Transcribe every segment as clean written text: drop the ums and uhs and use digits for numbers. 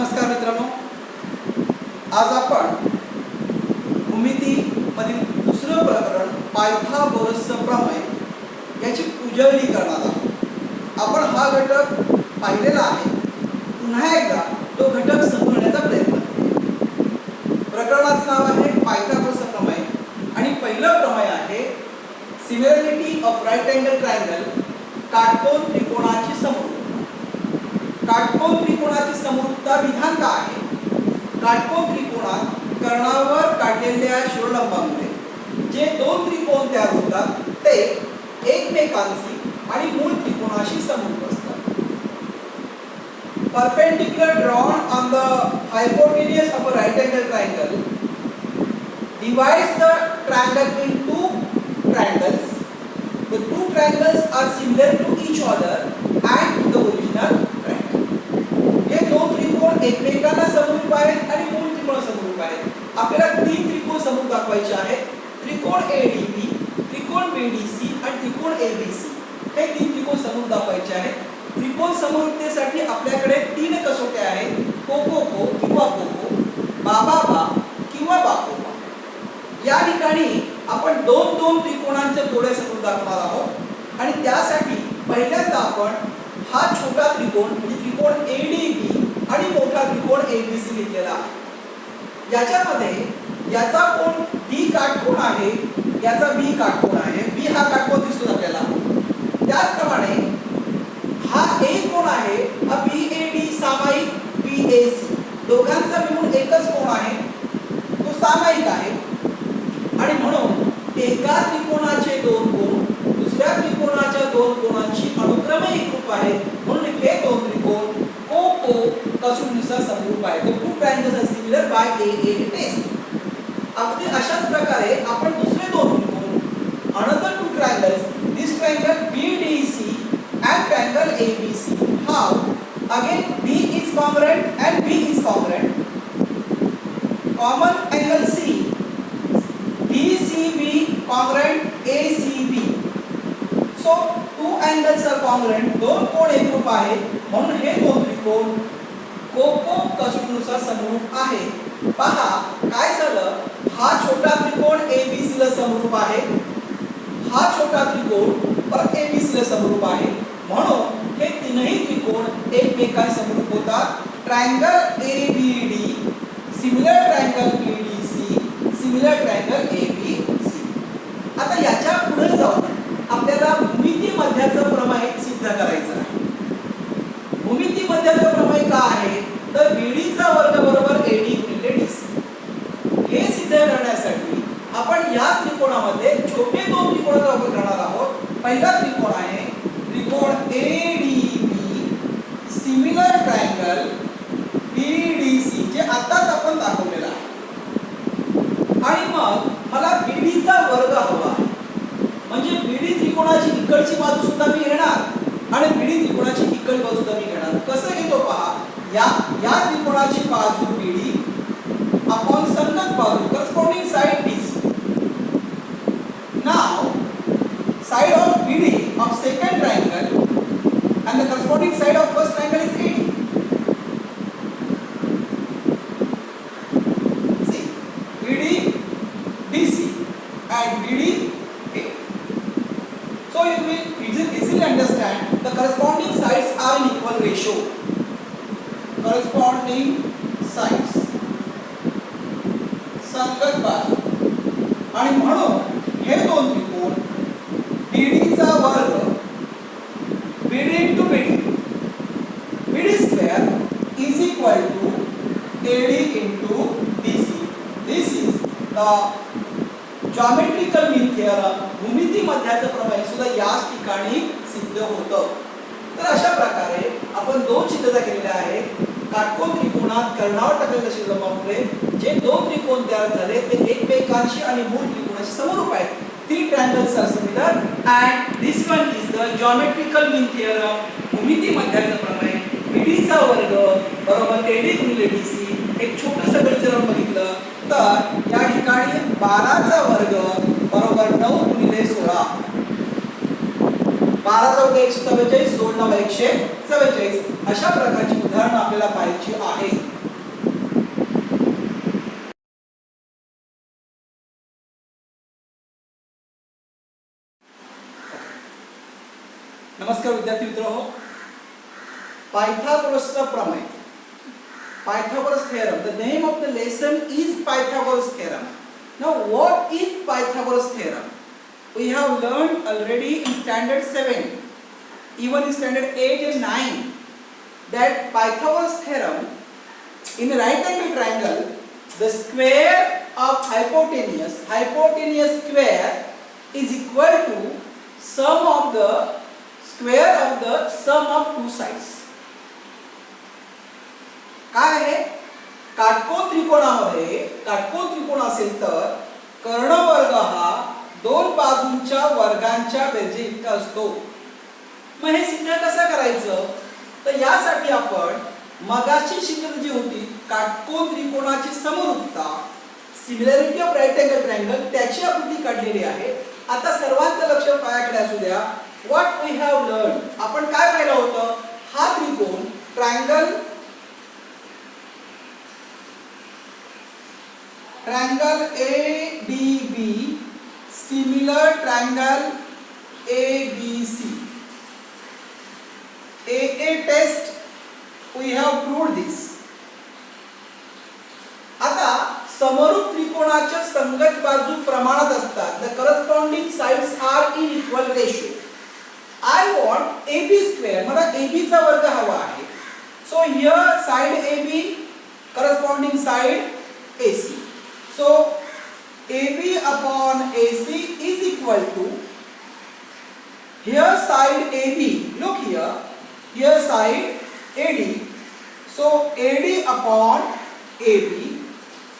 नमस्कार मित्रांनो, आज आपण भूमिती मधील दुसरं प्रकरण पायथागोरसचं प्रमेय याची उजळणी करणार आहोत। आपण हा घटक पाहिलेला आहे, पुन्हा एकदा तो घटक समजण्याचा प्रयत्न करूया। प्रकरणाचं नाव आहे पायथागोरसचं प्रमेय आणि पहिलं प्रमेय आहे similarity of right angle triangle, काटकोन त्रिकोणाची समरूपता। काटकोन त्रिकोणाची समरूपता विधान काय आहे? काटकोन त्रिकोणात कर्णावर काढलेल्या शिरोलंबामुळे जे दोन त्रिकोण तयार होतात ते एकमेकांशी आणि मूळ त्रिकोणाशी समरूप असतात। Perpendicular drawn on the hypotenuse of a right angle triangle divides the triangle into triangles. The two triangles are similar to each other and to the original triangle. हे दोन त्रिकोण एकमेकांना समरूप आहेत आणि मूळ त्रिकोण समरूप आहेत। आपल्याला तीन त्रिकोण समरूप दाखवायचे आहेत। त्रिकोण ADB, त्रिकोण BDC आणि त्रिकोण ABC हे तीन त्रिकोण समरूप दाखवायचे आहेत। त्रिकोण समरूपतेसाठी आपल्याकडे तीन कसोट्या आहेत, कोको किंवा कोको, बाबा किंवा बाकोबा। या ठिकाणी आपण दोन दोन त्रिकोणांचे जोड्या समरूप दाखवणार आहोत आणि त्यासाठी पहिल्यांदा आपण हा छोटा त्रिकोण म्हणजे त्रिकोण ADB आणि मोठा त्रिकोण ABC घेतलेला आहे। याच्यामध्ये याचा कोण D काटकोन आहे, याचा B काटकोन आहे। B हा काटकोन दिसतो आपल्याला। त्याचप्रमाणे हा A कोण आहे, हा BAD सामायिक BAC, दोघांचा मिळून एकच कोण आहे, तो सामायिक आहे आणि म्हणून एका त्रिकोणाचे दोन कोण दुसऱ्या त्रिकोणाच्या दोन कोणांची अनुक्रमे एकरूप आहेत, म्हणून हे दोन त्रिकोण कोको कसोटीनुसार समरूप आहेत। The two triangles are similar by AA test. अगदी अशाच प्रकारे आपण दुसरे दोन त्रिकोण another two triangles, this triangle BDC and triangle ABC, how again D is congruent and B is congruent, common angle C, DCB congruent ACB, so two angles are congruent, दोन कोण एकरूप आहेत म्हणून हे दोन त्रिकोण कोको कसोटीनुसार समरूप आहे। पहा काय झालं, हा छोटा त्रिकोण ABC ला समरूप आहे, हा छोटा त्रिकोण परत ABC ला समरूप आहे, म्हणून हे तीनही त्रिकोण एकमेकांशी समरूप होतात। Triangle ABD similar triangle BDC similar triangle ABC। आता याच्या पुढे जाऊन आपल्याला भूमिती मध्याचं प्रमेय सिद्ध करायचं आहे। भूमिती मध्याचं प्रमेय काय आहे, तर BD चा वर्ग बरोबर AD गुणिले DC। हे सिद्ध करण्यासाठी आपण या त्रिकोणामध्ये छोटे दोन त्रिकोणाचा वापर करणार आहोत। पहिला त्रिकोण आहे त्रिकोण ADB सिमिलर ट्रायंगल BDC, जे आताच आपण दाखवलेला आहे आणि मग मला BD चा वर्ग हवा आहे, म्हणजे BD त्रिकोणाची इकडची बाजू सुद्धा मी घेणार आणि BD त्रिकोणाची इकडची बाजू सुद्धा मी घेणार। कसं घेतो पहा, या त्रिकोणाची बाजू BD अपॉन संगत बाजू corresponding side DC. Now side of BD of second triangle and the corresponding side of first triangle is AD. See, BD DC and BD A. So you will easily understand the corresponding sides are in equal ratio. Corresponding sides संगत बाजू आणि म्हणून हे दोन त्रिकोण BD चा वर्ग BD into BD, BD square is equal to AD into DC. This is the geometrical mean theorem. भूमिती मध्याचं प्रमेय सुद्धा याच ठिकाणी सिद्ध होतं। तर अशा प्रकारे आपण दोन सिद्धता केलेल्या आहेत। काटकोन त्रिकोणात कर्णावर टाकलेल्या शिरोलंबामुळे जे दोन त्रिकोण तयार झाले ते एकमेकांशी आणि मूळ त्रिकोणाशी समरूप आहेत। Three triangles are similar and this one is the geometrical mean theorem. भूमिती मध्याचं प्रमेय BD चा वर्ग बरोबर AD गुणिले DC। एक छोटंसं गणित जर बघितलं तर या ठिकाणी 12 चा वर्ग बरोबर 9 गुणिले 16, 12 चा वर्ग 144, 16 × 144 अशा प्रकारची उदाहरणं आपल्याला पाहायची आहेत। नमस्कार विद्यार्थी मित्रांनो, पायथागोरसचा प्रमेय, Pythagoras theorem. The name of the lesson is Pythagoras theorem. Now what is Pythagoras theorem? We have learned already in standard 7, even in standard 8 and 9, that Pythagoras theorem, in a right angle triangle, the square of hypotenuse square is equal to sum of the square of the sum of two sides. काय आहे? काटकोन त्रिकोण असेल तर कर्णवर्ग हा दोन बाजूंच्या वर्गांच्या बेरजे इतका असतो. मग हे सिद्ध कसं करायचं? तर यासाठी आपण मगाची शिकत जी होती काटकोन त्रिकोणाची समरूपता, similarity of right angle triangle, त्याची आकृती काढलेली आहे. आता सर्वांचं लक्ष पायाकडे असू द्या. व्हॉट वी हॅव लर्न, आपण काय पाहिलं होतं? हा त्रिकोण triangle ADB, similar triangle ABC. AA test we have proved this. आता समरूप त्रिकोणाच्या संगत बाजू प्रमाणात असतात. The corresponding sides are in equal ratio. I want AB square, मला AB चा वर्ग हवा आहे. So here side AB, corresponding side AC. So AB upon AC is equal to, here side AB, look here side AD, so AD upon AB,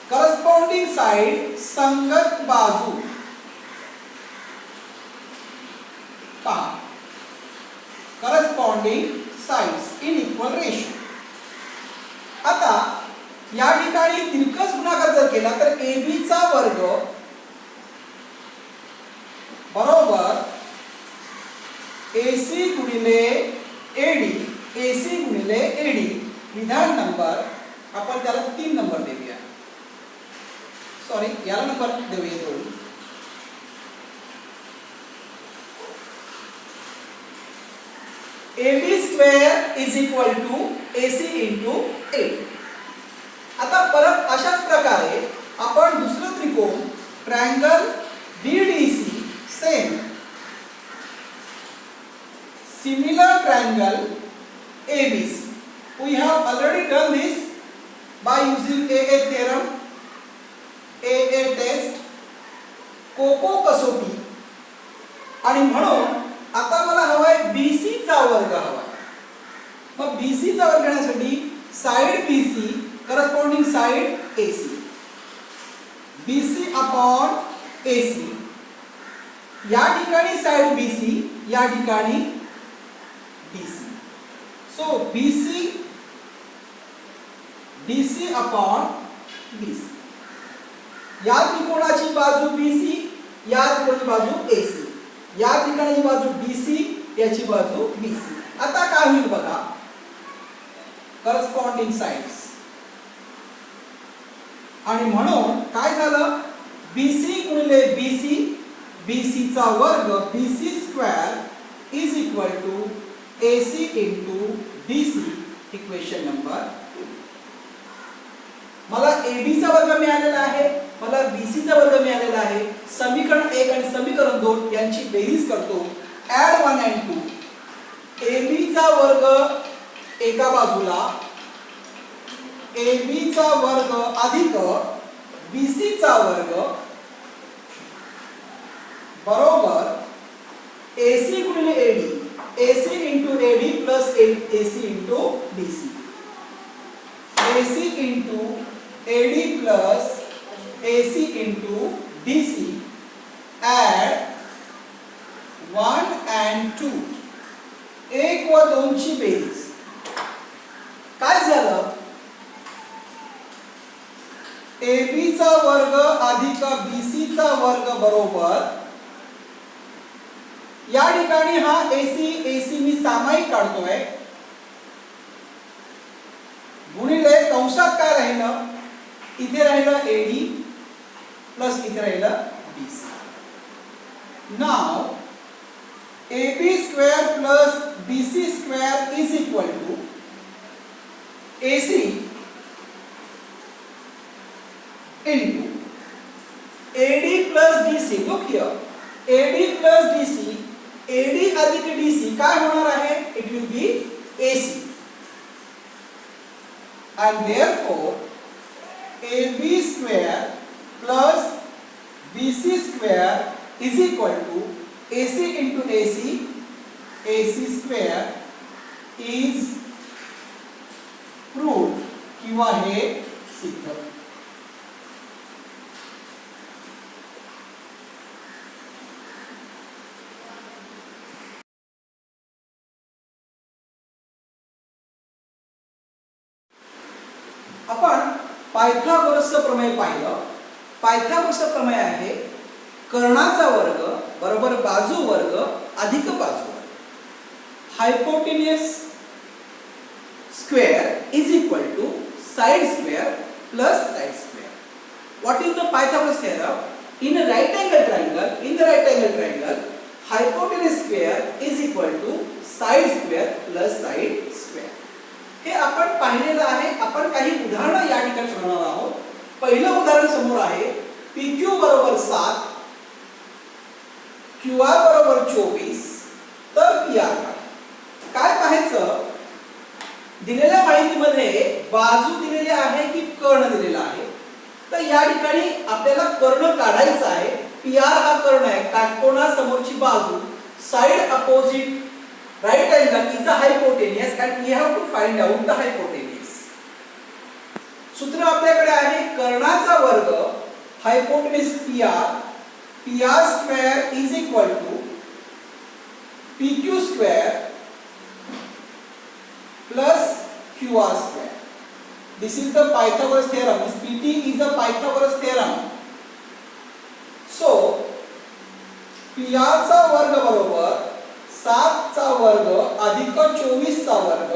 corresponding side संगत बाजू पहा, corresponding sides in equal ratio. आता या ठिकाणी तिरकस गुणाकार जर केला तर AB चा वर्ग बरोबर AC गुणिले AD, AC गुणिले AD. विधान नंबर आपण त्याला 3 नंबर देऊया, सॉरी याला नंबर देऊया 2. AB square is equal to AC into AD. आता परत अशाच प्रकारे आपण दुसरं त्रिकोण triangle BDC, same similar triangle ABC. We have already done this by using AA theorem, AA test, कोको कसोटी. आणि म्हणून आता मला हवाय BC चा वर्ग हवाय. मग BC चा वर्ग घेण्यासाठी side BC, corresponding side AC, BC upon AC. या ठिकाणी साइड BC, या ठिकाणी BC. So BC upon BC. या त्रिकोणाची बाजू BC, या त्रिकोणाची बाजू AC, या ठिकाणाची बाजू BC, याची बाजू BC. आता काय होईल बघा, corresponding sides. आणि म्हणून काय झालं? BC गुणिले BC, BC चा वर्ग BC square is equal to AC into BC. Equation number 2. मला AB चा वर्ग मिळालेला आहे, मला BC चा वर्ग मिळालेला आहे. समीकरण 1 आणि समीकरण 2 यांची बेरीज करतो. Add 1 and 2. AB चा वर्ग एका बाजूला, AB चा वर्ग अधिक BC चा वर्ग बरोबर AC गुणिले AD, AC into AD plus AC into BC, AC into AD plus AC into BC. Add 1 and 2. 1 व 2 ची बेरीज काय झालं? AB चा वर्ग अधिक BC चा वर्ग बरोबर, या ठिकाणी हा AC मी सामायिक काढतोय, गुणिले कंसात काय राहिलं? इथे राहिलं AD प्लस इथे राहिलं BC. Now AB square plus BC square is equal to AC into AD plus DC. Look here, AD plus DC, AD अधिक DC काय होणार आहे? It will be AC, and therefore AB square plus BC square is equal to AC into AC, AC square is proved किंवा हे सिद्ध. आपण पायथागोरसचं प्रमेय पाहिलं. पायथागोरसचं प्रमेय आहे कर्णाचा वर्ग बरोबर बाजू वर्ग अधिक बाजू वर्ग. हायपोटेन्यूस square is equal to side square plus side square. What is the Pythagoras theorem? In a right angle triangle, hypotenuse square is equal to side square plus side square. हे आपण पाहिलेलं आहे. आपण काही उदाहरणं या ठिकाणी सोडवणार आहोत. पहिलं उदाहरण समोर आहे. PQ बरोबर 7, QR बरोबर 24, तर PR काय पाहायचं? दिलेल्या माहितीमध्ये बाजू दिलेली आहे की कर्ण दिलेला आहे. तर या ठिकाणी आपल्याला कर्ण काढायचा आहे. PR हा कर्ण आहे, काटकोना समोरची बाजू, side opposite right angle is the hypotenuse and we have to find out the hypotenuse. सूत्र आपल्याकडे आहे कर्णाचा वर्ग hypotenuse PR square is equal to PQ square plus QR square. This is the Pythagoras theorem. This PT is the Pythagoras theorem. So PR चा वर्ग बरोबर 7 चा वर्ग अधिक 24 चा वर्ग.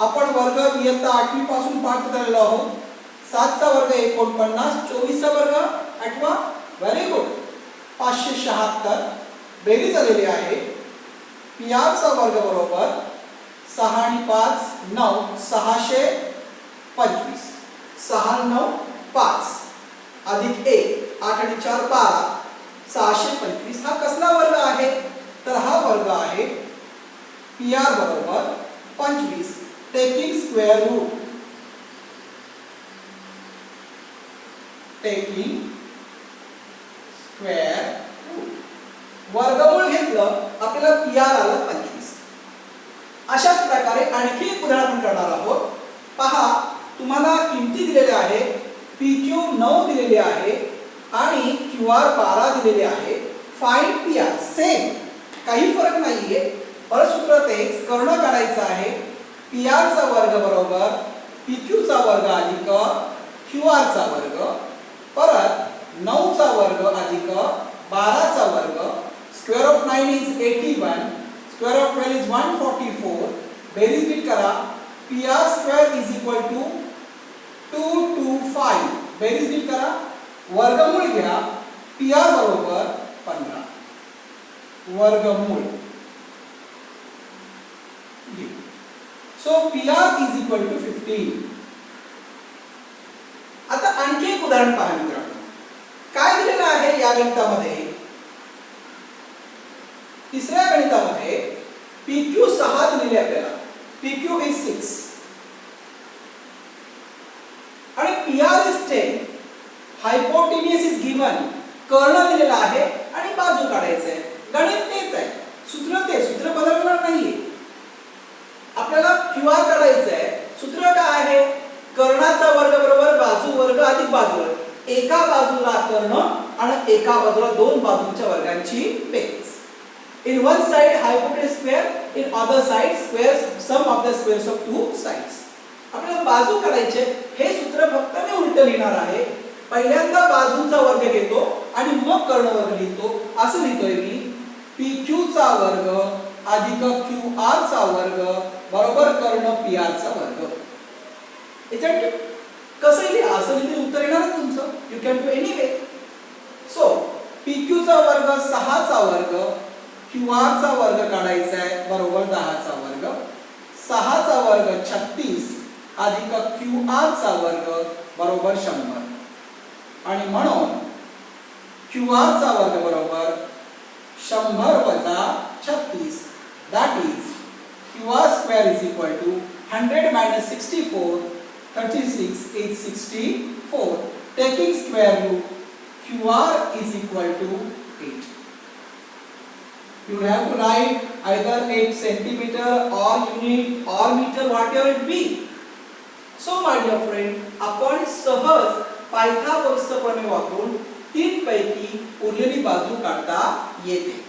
आपण वर्ग इयत्ता 8वी पासून पाहत आलेलो आहोत. 7 चा वर्ग 49, 24 चा वर्ग 8वा. Very good. 576 बेरीज आलेली आहे. PR चा वर्ग बरोबर 6 आणि 5 9, 625, 6 9 5 अधिक 1 8 आणि 4 12, 625. हा कसला वर्ग आहे? तर हा वर्ग आहे PR बरोबर 25 taking square root. Taking square root वर्गमूळ घेतलं आपल्याला PR आलं 25. अशाच प्रकारे आणखी एक उदाहरण आपण करणार आहोत. पहा, तुम्हाला किमती दिलेल्या आहेत. PQ 9 दिलेली आहे आणि QR 12 दिलेले आहे. Find PR. सेम, काही फरक नाहीये. परत सूत्र तेच, कर्ण काढायचं आहे. PR चा वर्ग बरोबर PQ चा वर्ग अधिक QR चा वर्ग, परत 9 चा वर्ग अधिक 12 चा वर्ग. Square of 9 is 81, square of 12 is 144. बेरीज नीट करा. PR square is equal to 225. बेरीज नीट करा. वर्गमूळ घ्या. PR बरोबर 15. वर्गमूळ घे. So PR is equal to 15. आता आणखी एक उदाहरण पहा मित्रांनो. काय दिलेलं आहे या गणितामध्ये? तिसऱ्या गणितामध्ये PQ 6 दिलेले आपल्याला. PQ is 6 आणि PR is 10. Hypotenuse is given. कर्ण दिलेला आहे आणि बाजू काढायचं आहे. गणित तेच आहे, सूत्र तेच, सूत्र बदलणार नाहीये. आपल्याला QR काढायचं आहे. सूत्र काय आहे? कर्णाचा वर्ग बरोबर बाजू वर्ग अधिक बाजू वर्ग. एका बाजूला कर्ण आणि एका बाजूला दोन बाजूंच्या वर्गांची बेरीज. In one side hypotenuse square, in other side squares, sum of the squares of two sides. आपल्याला बाजू काढायचे. हे सूत्र फक्त मी उलट लिहिणार आहे. पहिल्यांदा बाजूंचा वर्ग घेतो आणि मग कर्ण वर्ग लिहितो. असं लिहितोय मी. PQ चा वर्ग अधिक QR चा वर्ग बरोबर कर्ण PR चा वर्ग. इट कसं लिहा? असं लिहिलं उत्तर येणार तुमचं. You can do any way. So PQ चा वर्ग 6 चा वर्ग, QR चा वर्ग काढायचा आहे बरोबर 10 चा वर्ग. 6 चा वर्ग 36 अधिक QR चा वर्ग बरोबर 100. आणि म्हणून QR चा वर्ग बरोबर 100 वजा 36. That is QR square is equal to 100 minus 64. 36 is 64. Taking square root, QR is equal to 8. You have to write either 8 centimeter or unit or meter, whatever it be. So my dear friend, आपण सहज पायथागोरसचा प्रमेय वापरून 3 पैकी उरलेली बाजू काढता येते.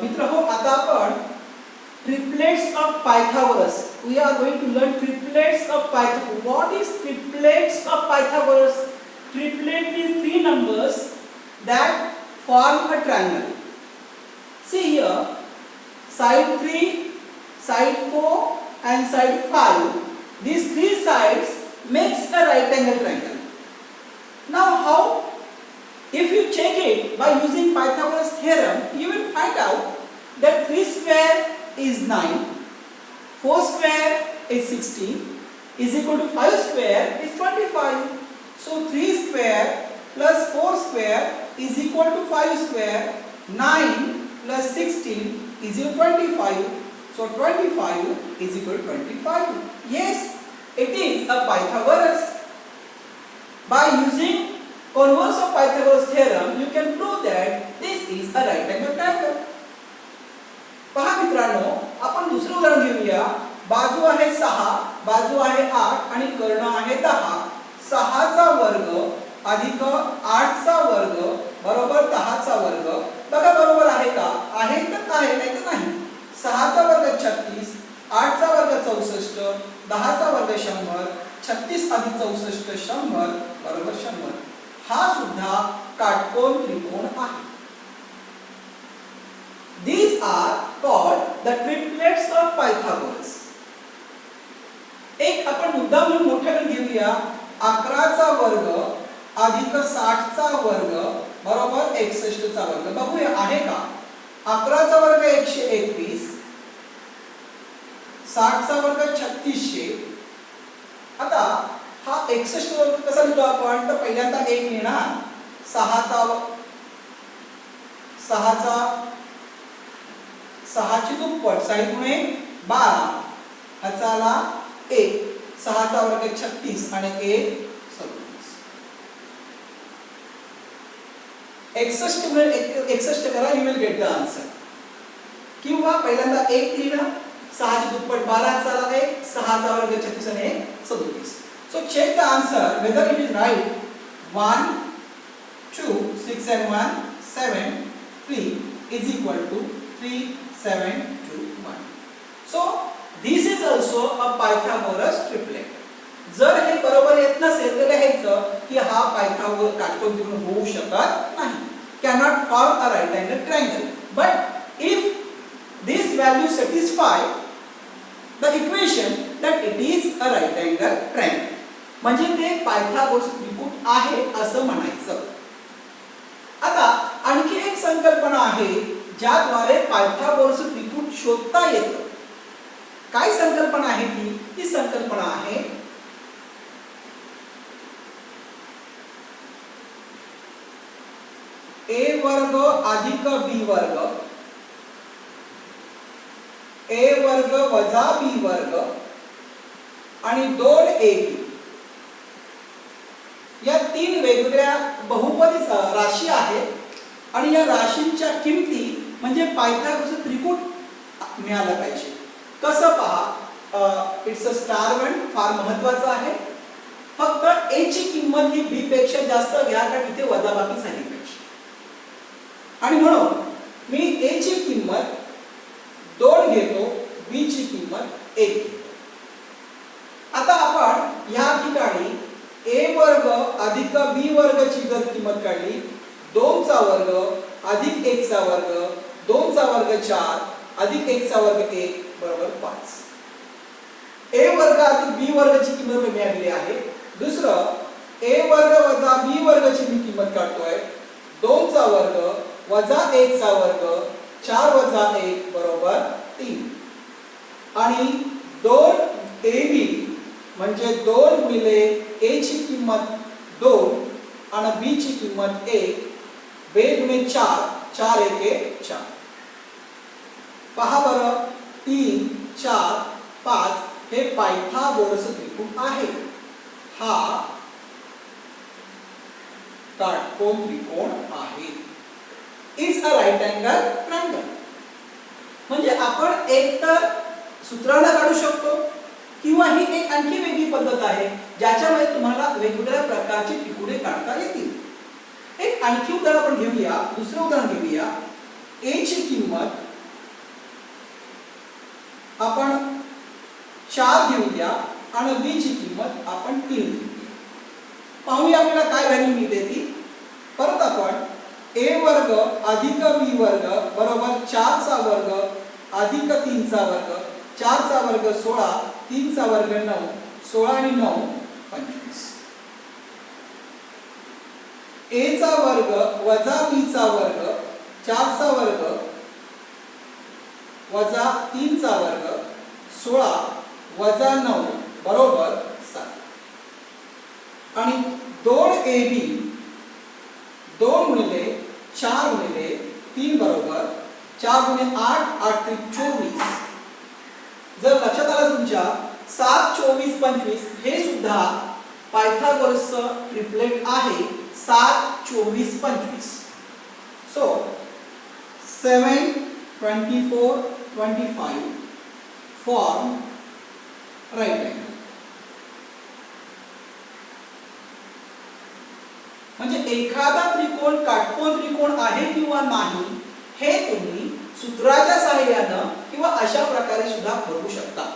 मित्रहो, आता आपण triplets of Pythagoras. We are going to learn triplets of Pythagoras. What is triplets of Pythagoras? Triplet is 3 numbers that form a triangle. See here, side 3, side 4 and side 5. These 3 sides makes a right angle triangle. Now how? If you check it by using Pythagoras theorem, you will find out that 3 square is 9, 4 square is 16, is equal to 5 square is 25. So 3 square plus 4 square is equal to 5 square. 9 plus 16 is equal to 25. So 25 is equal to 25. Yes, it is a Pythagoras. By using converse of Pythagoras theorem, you can prove that this is a right angle triangle. पहा मित्रांनो, आपण दुसरं उदाहरण घेऊया. बाजू आहे 6, बाजू आहे 8 आणि कर्ण आहे 10. 6 चा वर्ग अधिक 8 चा वर्ग बरोबर 10 चा वर्ग. बघा बरोबर आहे का? आहे तर आहे, नाही तर नाही. 6 चा वर्ग 36, 8 चा वर्ग 64, 10 चा वर्ग 100, 36 अधिक 64 100 बरोबर 100. हा सुद्धा काटकोन त्रिकोण आहे. These are called the triplets of Pythagoras. एक आपण मुद्दा म्हणून मोठ्याने घेऊया. 11 चा वर्ग अधिक 60 चा वर्ग बरोबर 61 चा वर्ग. बघूया आहे का? 11 चा वर्ग 121, 60 चा वर्ग 3600. आता हा 61 वर्ग कसा लिहितो आपण? तर पहिल्यांदा 1 लिहिणार. 6 ची दुप्पट 6 गुणे 12 ह्याचा 1. 6 चा वर्ग 36 आणि 1 27. 61 गुणे 61 करा, you will get the answer. किंवा पहिल्यांदा 1 लिहिणार. 6 ची दुप्पट 12 ह्याचा 1. 6 चा वर्ग 36 आणि 1 27. So check the answer whether it is right. 1 2 6 and 1 7 3 is equal to 3 7 2 1. So this is also a Pythagoras triplet. जर हे बरोबर येत नसेल तर लिहायचं की हा पायथागोरस काटकोन त्रिकोण होऊ शकत नाही. Cannot form a right angle triangle. But if this value satisfy the equation that it is a right angle triangle. म्हणजे ते पायथागोरस त्रिकोण आहे असं म्हणायचं. आता आणखी एक संकल्पना आहे ज्याद्वारे पायथागोरस त्रिकोण शोधता येतं. काय संकल्पना आहे ती? ती संकल्पना आहे a वर्ग अधिक b वर्ग, a वर्ग वजा b वर्ग आणि 2ab या 3 वेगवेगळ्या बहुपदी राशी आहेत आणि या राशींच्या किमती म्हणजे पायथागोरस त्रिकोण मिळाला पाहिजे. कसं पहा, इट्स अ स्टार वन फार महत्त्वाचं आहे. फक्त a ची किंमत ही b पेक्षा जास्त घ्या कारण इथे वजाबाकी झाली पाहिजे. आणि म्हणून मी a ची किंमत 2 घेतो, b ची किंमत 1 घेतो. आता आपण या ठिकाणी a वर्ग अधिक b वर्ग ची जर किंमत काढली, 2 चा वर्ग अधिक 1 चा वर्ग, 2 चा वर्ग 4 अधिक 1 चा वर्ग 1 बरोबर 5. a वर्ग अधिक b वर्ग ची किंमत मिळालेली आहे. दुसरं a वर्ग वजा b वर्गची मी किंमत काढतोय 2 चा वर्ग वजा 1 चा वर्ग 4 वजा 1 बरोबर 3 आणि 2ab म्हणजे 2 गुणिले a ची किंमत 2 आणि b ची किंमत 1 2 गुणिले 4 4 1 4 पहा बरं 3 4 5 हे पायथागोरस त्रिकोण आहे हा काटकोन त्रिकोण आहे is a right angle triangle म्हणजे आपण एक तर सूत्राला काढू शकतो किंवा ही एक आणखी वेगळी पद्धत आहे ज्याच्यामध्ये तुम्हाला वेगवेगळ्या प्रकारची त्रिकोणे काढता येतील एक आणखी उदाहरण आपण घेऊया दुसरं उदाहरण घेऊया a ची किंमत आपण 4 घेऊया आणि b ची किंमत आपण 3 घेऊया पाहूया आपल्याला काय व्हॅल्यू मिळते ती परत आपण a वर्ग अधिक b वर्ग बरोबर 4 चा वर्ग अधिक 3 चा वर्ग 4 चा वर्ग 16 3 चा वर्ग 9 16 आणि 9 25 a चा वर्ग वजा b चा वर्ग 4 चा वर्ग वजा 3 चा वर्ग 16 वजा 9 बरोबर 7 आणि 2ab 2 गुणिले 4 गुणिले 3 बरोबर 4 गुणिले 8 8 त्रिक 24 जर लक्षात आलं तुमच्या 7 24 25 हे सुद्धा पायथागोरसचं ट्रिपलेट आहे 7 24 25 सो 7 24 25 form right angle म्हणजे एखादा त्रिकोण काटकोन त्रिकोण आहे किंवा नाही हे तुम्ही सूत्राच्या सहाय्याने किंवा अशा प्रकारे सुद्धा करू शकता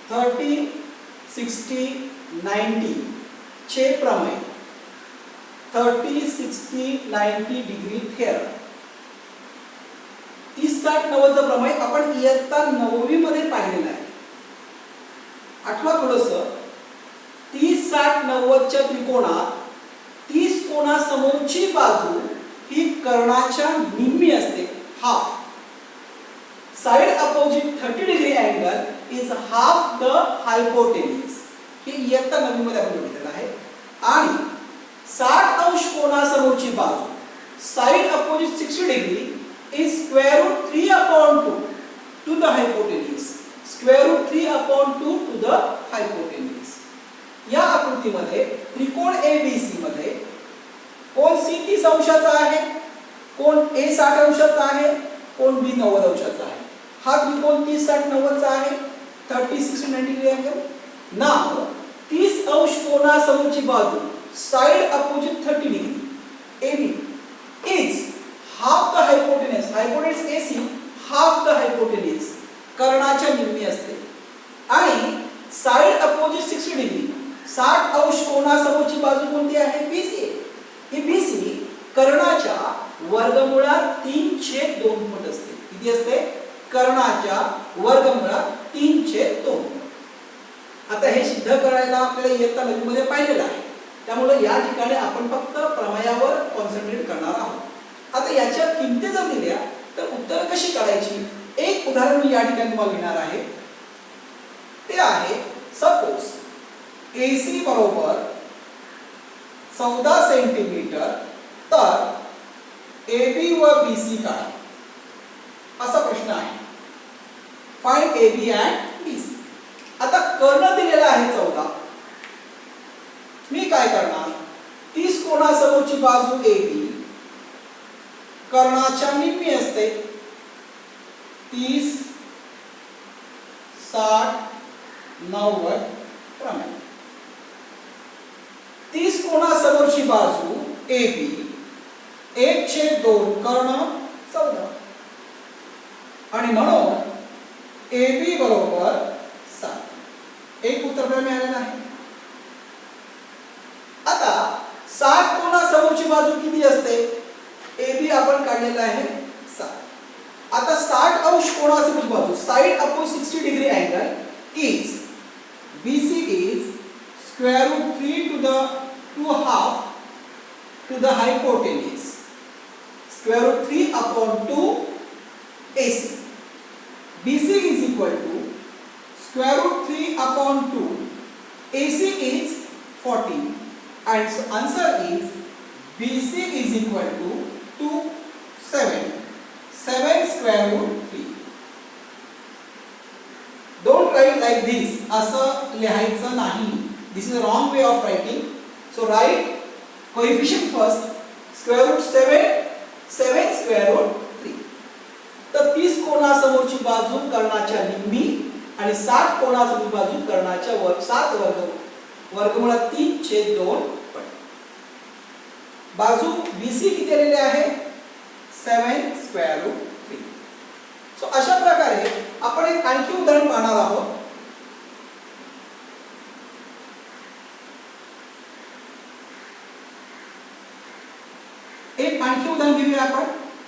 थर्टी 60 90 चे प्रमेय 30 60 90 डिग्री थेरम 30 60 90 चा प्रमेय आपण इयत्ता 9वी मध्ये पाहिलेला आहे आठवा थोडस 30 60 90 च्या त्रिकोणात 30 कोणासमोरची बाजू ही कर्णाच्या निम्मी असते half side opposite 30 degree angle is half the hypotenuse हे इयत्ता 9वी मध्ये आपण बघितलेलं आहे आणि 60 अंश कोणासमोरची बाजू side opposite 60 degree is square root 3 upon 2 to the hypotenuse square root 3 upon 2 to the hypotenuse या आकृतीमध्ये त्रिकोण ABC मध्ये कोण C 30 अंशाचा आहे कोण A 60 अंशाचा आहे कोण B 90 अंशाचा आहे हा त्रिकोण 30 60 90 चा आहे 30 60 90 डिग्री अँगल नाव 30 अंश कोणासमोरची बाजू side opposite 30 degree AB is half the hypotenuse hypotenuse AC half the hypotenuse कर्णाच्या निम्मी असते आणि साइड अपोजिट 60 डिग्री 60 अंश कोणासमोरची बाजू कोणती आहे BC ही BC कर्णाच्या वर्गमुळात 3/2 पट असते किती असते कर्णाच्या वर्गमुळात 3/2 आता हे सिद्ध करायला आपल्याला इयत्ता 9वी मध्ये पाहिलेलं आहे त्यामुळे या ठिकाणी आपण फक्त प्रमेयावर कॉन्सन्ट्रेट करणार आहोत आता याच्या किमती जर दिल्या तर उत्तर कशी काढायची एक उदाहरण मी या ठिकाणी तुम्हाला घेणार आहे ते आहे सपोज AC बरोबर 14 सेंटीमीटर तर AB व BC काढा असा प्रश्न आहे फाइंड AB अँड BC आता कर्ण दिलेला आहे 14 मी काय करणार 30 कोणासमोरची बाजू AB कर्णाच्या निम्मी असते 30 60 90 प्रमाणे 30 कोणासमोरची बाजू AB 1/2 कर्ण 14 आणि म्हणून AB बरोबर 7 एक उत्तर आपल्याला मिळालेलं आहे आता 60 कोणासमोरची बाजू किती असते AB आपण काढलेला आहे 7 आता 60 अंश कोणासमोरची बाजू side upon 60 degree angle is BC is square root 3 to the 2 half to the hypotenuse. Square root 3 upon 2 AC. BC is equal to square root 3 upon 2. AC is 40. And so answer is BC is equal to 7. 7 square root 3. Don't write like this. असं लिहायचं नाही. This is a wrong way of writing. So write coefficient first. Square root 7. 7 square root 3. तर 30 कोनासमोरची बाजू कर्णाच्या निम्मी आणि 60 कोनासमोरची बाजू कर्णाच्या 7 वर्गमुळात 3/2 पट. बाजू BC किती आलेली आहे 7 square root 3. सो अशा प्रकारे आपण एक आणखी उदाहरण पाहणार आहोत. एक आणखी उदाहरण घेऊया आपण.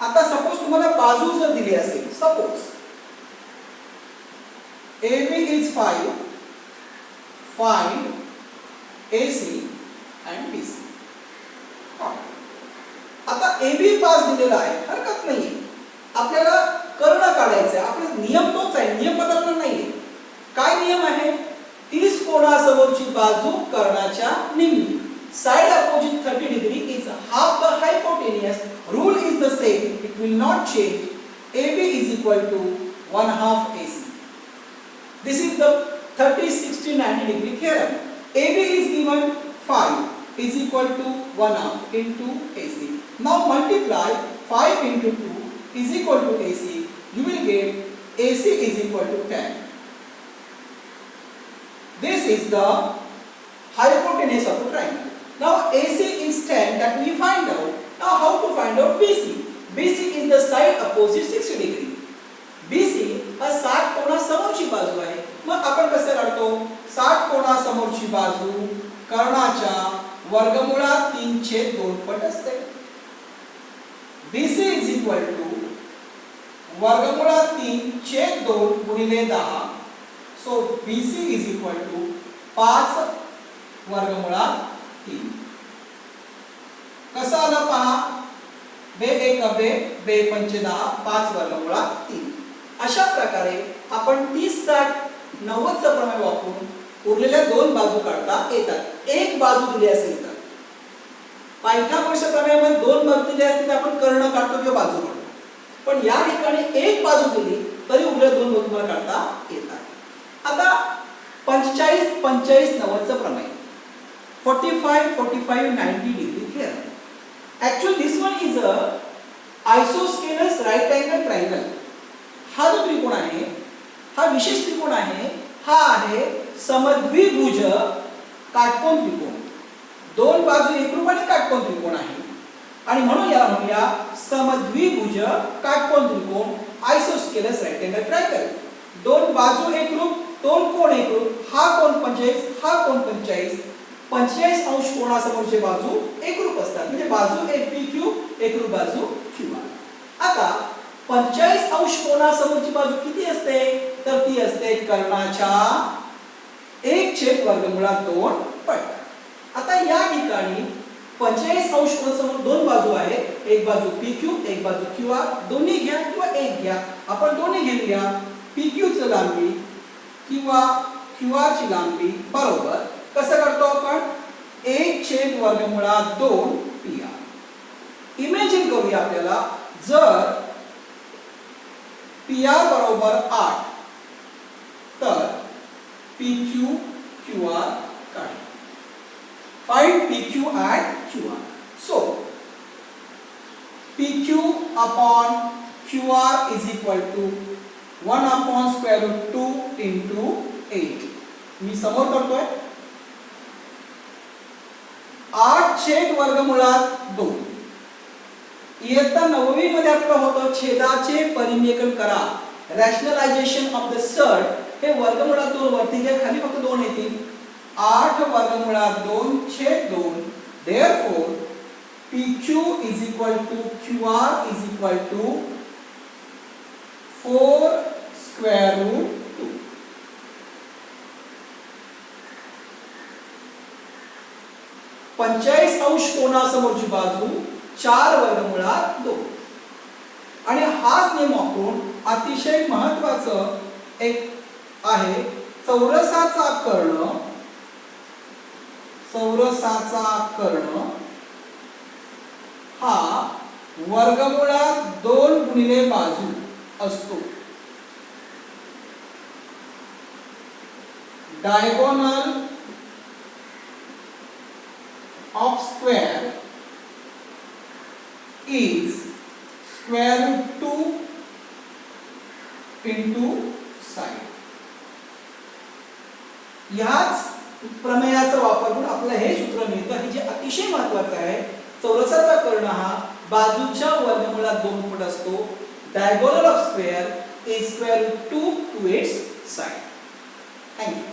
आता सपोज तुम्हाला बाजू जर दिली असेल, suppose AB is 5, find AC and BC. आता AB 5 दिलेला आहे, हरकत नाहीये. आपल्याला कर्ण काढायचं आहे. आपला नियम तोच आहे, नियम बदलणार नाहीये. काय नियम आहे 30 कोनासमोरची बाजू कर्णाच्या निम्मी. Side opposite 30 degree is half the hypotenuse. Rule is the same, it will not change. AB is equal to 1/2 AC. This is the 30, 60, 90 degree theorem. AB is given 5 is equal to 1/2 into AC. Now multiply 5 into 2 is equal to AC. You will get AC is equal to 10. This is the hypotenuse of a triangle. Now AC is 10 that we find out. Now how to find out BC? BC is the side opposite 60 degree. BC हा 60 कोनासमोरची बाजू आहे. मग आपण कसं काढतो 60 कोनासमोरची बाजू कर्णाच्या वर्गमुळात 3/2 पट असते. BC is equal to वर्गमुळात 3/2 गुणिले 10. So BC is equal to 5 वर्गमुळात 3. कसं आलं पहा. 2 1 2 2 5 10 5 वर्गमुळात 3. अशा प्रकारे आपण 30 60 90 चा प्रमेय वापरून उरलेल्या दोन बाजू काढता येतात. एक बाजू दिली असेल तर पायथागोरसच्या प्रमेयामध्ये दोन बाजू दिली असतील तर आपण कर्ण काढतो किंवा बाजू काढतो. पण या ठिकाणी एक बाजू दिली तरी उरलेल्या दोन बाजू मला काढता येतात. आता 45 45 90 चा प्रमेय 45 45 90 degree theorem. Actually this one is a isosceles right angle triangle. हा जो त्रिकोण आहे हा विशेष त्रिकोण आहे. हा आहे समद्विभुज काटकोन त्रिकोण. दोन बाजू एकरूप आणि काटकोन त्रिकोण आहे आणि म्हणून याला म्हणूया समद्विभुज काटकोन त्रिकोण isosceles right angle triangle. दोन बाजू एकरूप, दोन कोण एकरूप. हा कोण 45, हा कोण 45. 45 अंश कोणासमोरचे बाजू एकरूप असतात. म्हणजे बाजू PQ एकरूप बाजू QR. आता 45 अंश कोणासमोरची बाजू किती असते तर ती असते कर्णाच्या 1/2 पट. आता या ठिकाणी 45 अंश कोणासमोर दोन बाजू आहे. एक बाजू PQ एक बाजू QR. दोन्ही घ्या किंवा एक घ्या. आपण दोन्ही घेऊया. PQ ची लांबी किंवा QR ची लांबी बरोबर कसं करतो आपण 1/2 PR. इमॅजिन करूया आपल्याला जर PR बरोबर 8 तर PQ QR काढा. Find PQ and QR. So PQ upon QR is equal to 1 upon square root 2 into 8. मी समोर करतोय 8/2. इयत्ता 9वी मध्ये आपलं होतं छेदाचे परिमेयकरण करा. रॅशनलायझेशन ऑफ द सर्ट. हे वर्गमुळात 2 वरती घ्या, खाली फक्त 2 येतील. 8/2/2. Therefore PQ is equal to QR is equal to 4 square root 2. पंचेचाळीस अंश कोनासमोरची बाजू 4 वर्गमुळात 2. आणि हाच नियम वापरून अतिशय महत्वाचं एक आहे चौरसाचा कर्ण हा वर्गमुळात 2 गुणिले बाजू असतो. Diagonal of square is square root 2 into side. ह्याच प्रमेयाचा वापर करून आपल्याला हे सूत्र मिळतं हे जे अतिशय महत्त्वाचं आहे. चौरसाचा कर्ण हा बाजूच्या वर्गमुळात 2 पट असतो. Diagonal of square is square root 2 to its side. Thank you.